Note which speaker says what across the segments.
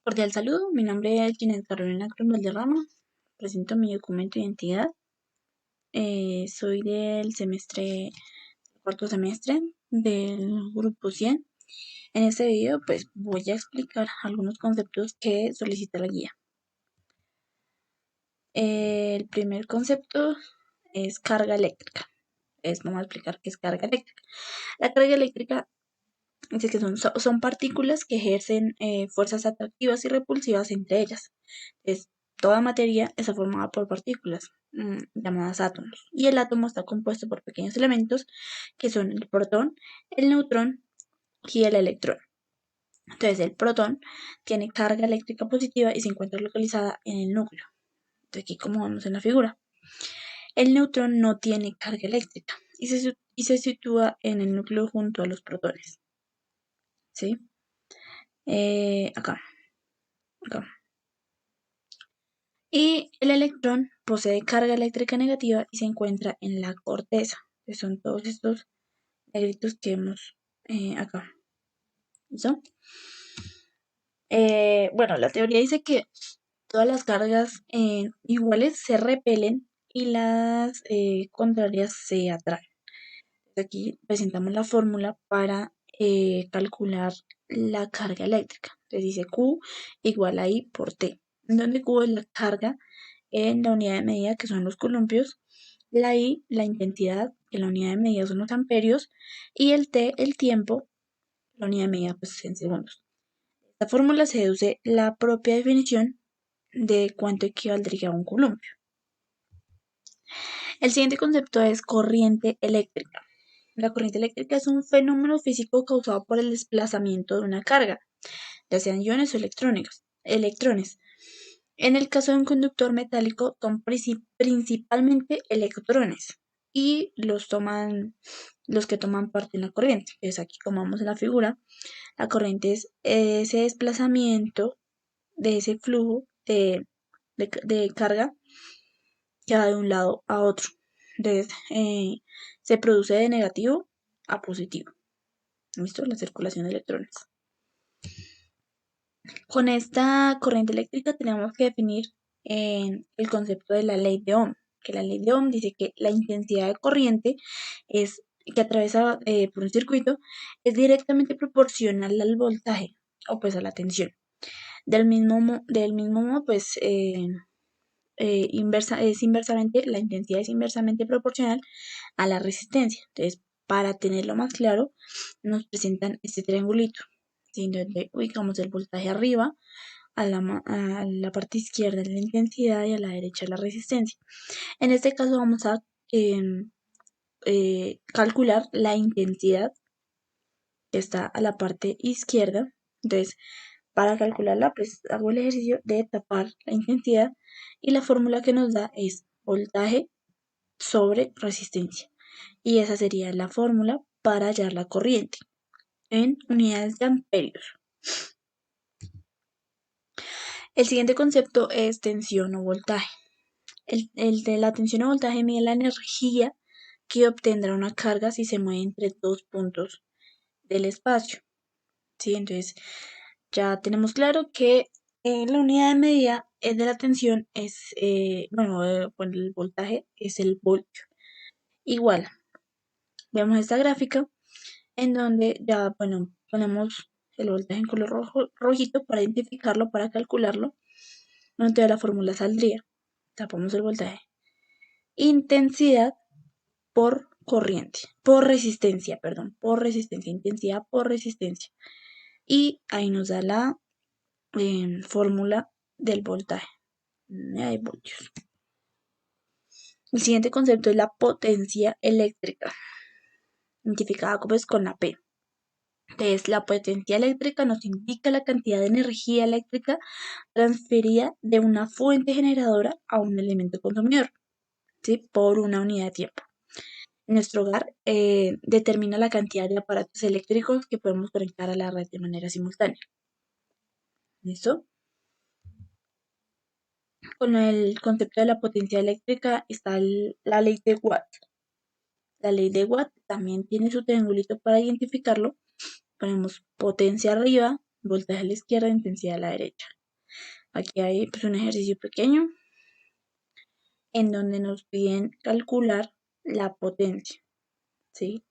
Speaker 1: Cordial saludo, mi nombre es Ginette Carolina Cruz Valderrama, presento mi documento de identidad. Soy del cuarto semestre del grupo 100. En este video pues voy a explicar algunos conceptos que solicita la guía. El primer concepto es carga eléctrica. Vamos a explicar qué es carga eléctrica. La carga eléctrica dice que son partículas que ejercen fuerzas atractivas y repulsivas entre ellas. Toda materia está formada por partículas llamadas átomos, y el átomo está compuesto por pequeños elementos que son el protón, el neutrón y el electrón. Entonces el protón tiene carga eléctrica positiva y se encuentra localizada en el núcleo. Entonces, aquí como vemos en la figura, el neutrón no tiene carga eléctrica y se sitúa en el núcleo junto a los protones. ¿Sí? Acá. Y el electrón posee carga eléctrica negativa y se encuentra en la corteza, que son todos estos negritos que vemos acá. ¿Listo? Bueno, la teoría dice que todas las cargas iguales se repelen y las contrarias se atraen. Aquí presentamos la fórmula para calcular la carga eléctrica. Entonces dice Q igual a I por T, donde Q es la carga en la unidad de medida, que son los columpios, la I, la intensidad, que la unidad de medida son los amperios, y el T, el tiempo, la unidad de medida pues en segundos. De esta fórmula se deduce la propia definición de cuánto equivaldría a un columpio. El siguiente concepto es corriente eléctrica. La corriente eléctrica es un fenómeno físico causado por el desplazamiento de una carga, ya sean iones o electrones. En el caso de un conductor metálico son principalmente electrones y los que toman parte en la corriente. Es aquí como vemos en la figura, la corriente es ese desplazamiento de ese flujo de carga que va de un lado a otro. Entonces se produce de negativo a positivo. ¿Listo? La circulación de electrones. Con esta corriente eléctrica tenemos que definir el concepto de la ley de Ohm, que la ley de Ohm dice que la intensidad de corriente que atraviesa por un circuito es directamente proporcional al voltaje o pues a la tensión. Del mismo modo, pues la intensidad es inversamente proporcional a la resistencia. Entonces, para tenerlo más claro, nos presentan este triangulito, donde ubicamos el voltaje arriba, a la parte izquierda la intensidad y a la derecha la resistencia. En este caso vamos a calcular la intensidad que está a la parte izquierda. Entonces, para calcularla, pues hago el ejercicio de tapar la intensidad y la fórmula que nos da es voltaje sobre resistencia. Y esa sería la fórmula para hallar la corriente en unidades de amperios. El siguiente concepto es tensión o voltaje. El de la tensión o voltaje mide la energía que obtendrá una carga si se mueve entre dos puntos del espacio. ¿Sí? Entonces ya tenemos claro que la unidad de medida de la tensión es, el voltaje es el voltio. Igual, vemos esta gráfica en donde ya, ponemos el voltaje en color rojito para identificarlo, para calcularlo. Entonces la fórmula saldría, tapamos el voltaje, intensidad por corriente, por resistencia, intensidad por resistencia. Y ahí nos da la fórmula del voltaje. Hay voltios. El siguiente concepto es la potencia eléctrica, identificada pues con la P. Entonces, la potencia eléctrica nos indica la cantidad de energía eléctrica transferida de una fuente generadora a un elemento consumidor, ¿sí? Por una unidad de tiempo. En nuestro hogar determina la cantidad de aparatos eléctricos que podemos conectar a la red de manera simultánea. ¿Listo? Con el concepto de la potencia eléctrica está la ley de Watt. La ley de Watt también tiene su triangulito para identificarlo. Ponemos potencia arriba voltaje a la izquierda, intensidad a la derecha. Aquí hay pues un ejercicio pequeño en donde nos piden calcular la potencia, ¿sí?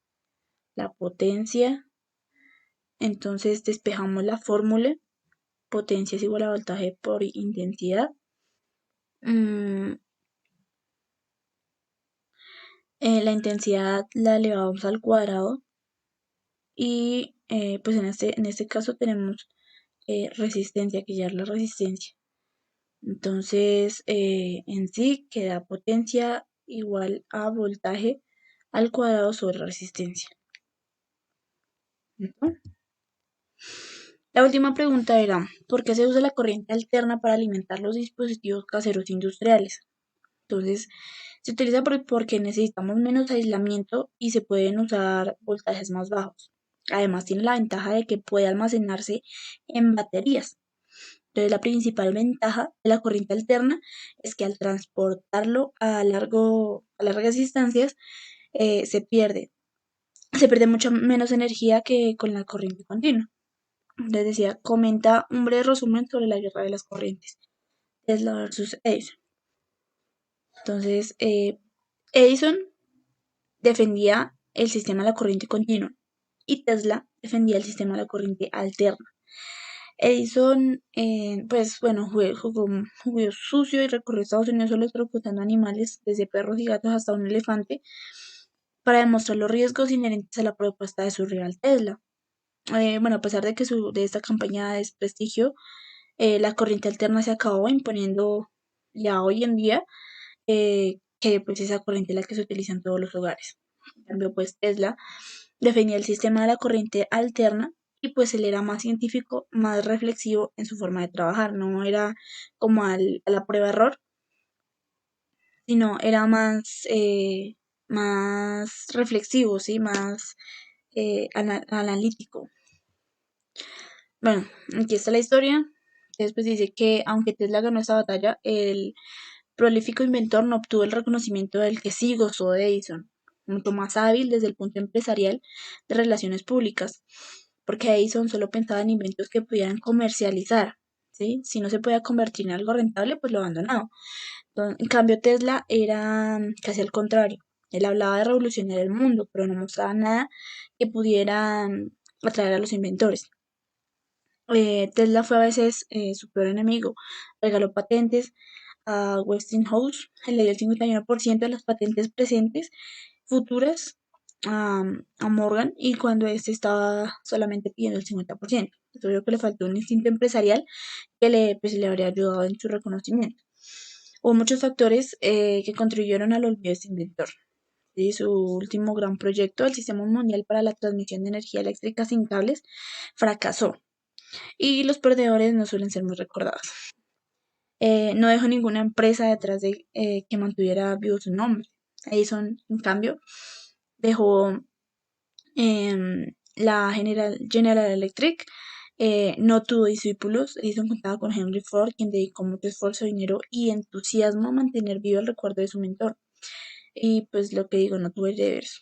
Speaker 1: La potencia, entonces despejamos la fórmula, potencia es igual a voltaje por intensidad. La intensidad la elevamos al cuadrado y pues en este caso tenemos resistencia, que ya es la resistencia. Entonces, en sí queda potencia igual a voltaje al cuadrado sobre resistencia. ¿No? La última pregunta era, ¿por qué se usa la corriente alterna para alimentar los dispositivos caseros industriales? Entonces, se utiliza porque necesitamos menos aislamiento y se pueden usar voltajes más bajos. Además, tiene la ventaja de que puede almacenarse en baterías. Entonces, la principal ventaja de la corriente alterna es que al transportarlo a largas distancias se pierde mucha menos energía que con la corriente continua. Les decía, comenta un breve resumen sobre la guerra de las corrientes. Tesla versus Edison. Entonces, Edison defendía el sistema de la corriente continua y Tesla defendía el sistema de la corriente alterna. Edison, pues bueno, jugó sucio y recorrió Estados Unidos solo electrocutando animales, desde perros y gatos hasta un elefante, para demostrar los riesgos inherentes a la propuesta de su rival Tesla. Bueno, a pesar de que de esta campaña de desprestigio, la corriente alterna se acabó imponiendo ya hoy en día, que pues esa corriente es la que se utiliza en todos los hogares. En cambio, pues Tesla defendía el sistema de la corriente alterna y pues él era más científico, más reflexivo en su forma de trabajar, no era como a la prueba error, sino era más reflexivo, ¿sí? Más analítico. Bueno, aquí está la historia. Después dice que aunque Tesla ganó esta batalla, el prolífico inventor no obtuvo el reconocimiento del que sí gozó de Edison, mucho más hábil desde el punto empresarial de relaciones públicas, porque Edison solo pensaba en inventos que pudieran comercializar, ¿sí? Si no se podía convertir en algo rentable, pues lo abandonaba. En cambio, Tesla era casi al contrario. Él hablaba de revolucionar el mundo, pero no mostraba nada que pudiera atraer a los inventores. Tesla fue a veces su peor enemigo. Regaló patentes a Westinghouse, le dio el 51% de las patentes presentes, futuras a Morgan, y cuando este estaba solamente pidiendo el 50%. Yo creo que le faltó un instinto empresarial que pues, le habría ayudado en su reconocimiento. Hubo muchos factores que contribuyeron al olvido de este inventor. ¿Sí? Su último gran proyecto, el Sistema Mundial para la Transmisión de Energía Eléctrica sin Cables, fracasó. Y los perdedores no suelen ser muy recordados. No dejó ninguna empresa detrás de que mantuviera vivo su nombre. Edison, en cambio, dejó la General Electric, no tuvo discípulos. Edison contaba con Henry Ford, quien dedicó mucho esfuerzo, dinero y entusiasmo a mantener vivo el recuerdo de su mentor. Y pues lo que digo, no tuvo herederos.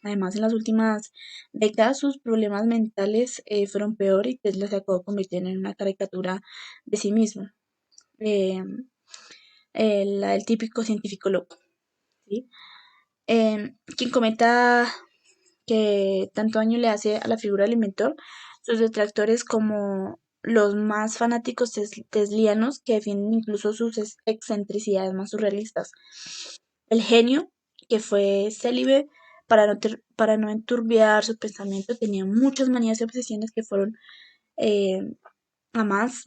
Speaker 1: Además, en las últimas décadas sus problemas mentales fueron peor y Tesla se acabó convirtiendo en una caricatura de sí mismo. Eh, el típico científico loco. ¿Sí? Quien comenta que tanto daño le hace a la figura del inventor, sus detractores como los más fanáticos teslianos que defienden incluso sus excentricidades más surrealistas. El genio, que fue célibe para no enturbiar su pensamiento, tenía muchas manías y obsesiones que fueron eh, a más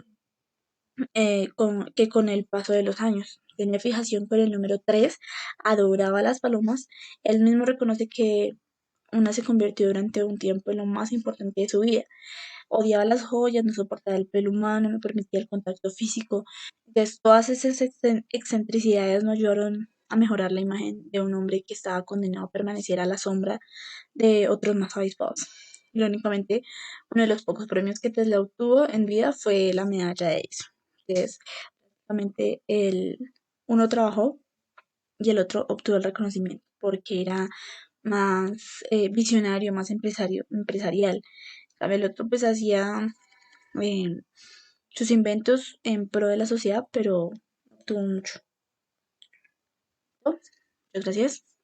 Speaker 1: que con el paso de los años. Tenía fijación con el número 3, adoraba las palomas. Él mismo reconoce que una se convirtió durante un tiempo en lo más importante de su vida. Odiaba las joyas, no soportaba el pelo humano, no permitía el contacto físico. Entonces, todas esas excentricidades no ayudaron a mejorar la imagen de un hombre que estaba condenado a permanecer a la sombra de otros más avispados. Irónicamente, uno de los pocos premios que Tesla obtuvo en vida fue la medalla de Edison. Entonces, básicamente, uno trabajó y el otro obtuvo el reconocimiento porque era más visionario, más empresarial. El otro pues hacía eh, sus inventos en pro de la sociedad, pero no tuvo mucho. ¿No? Muchas gracias.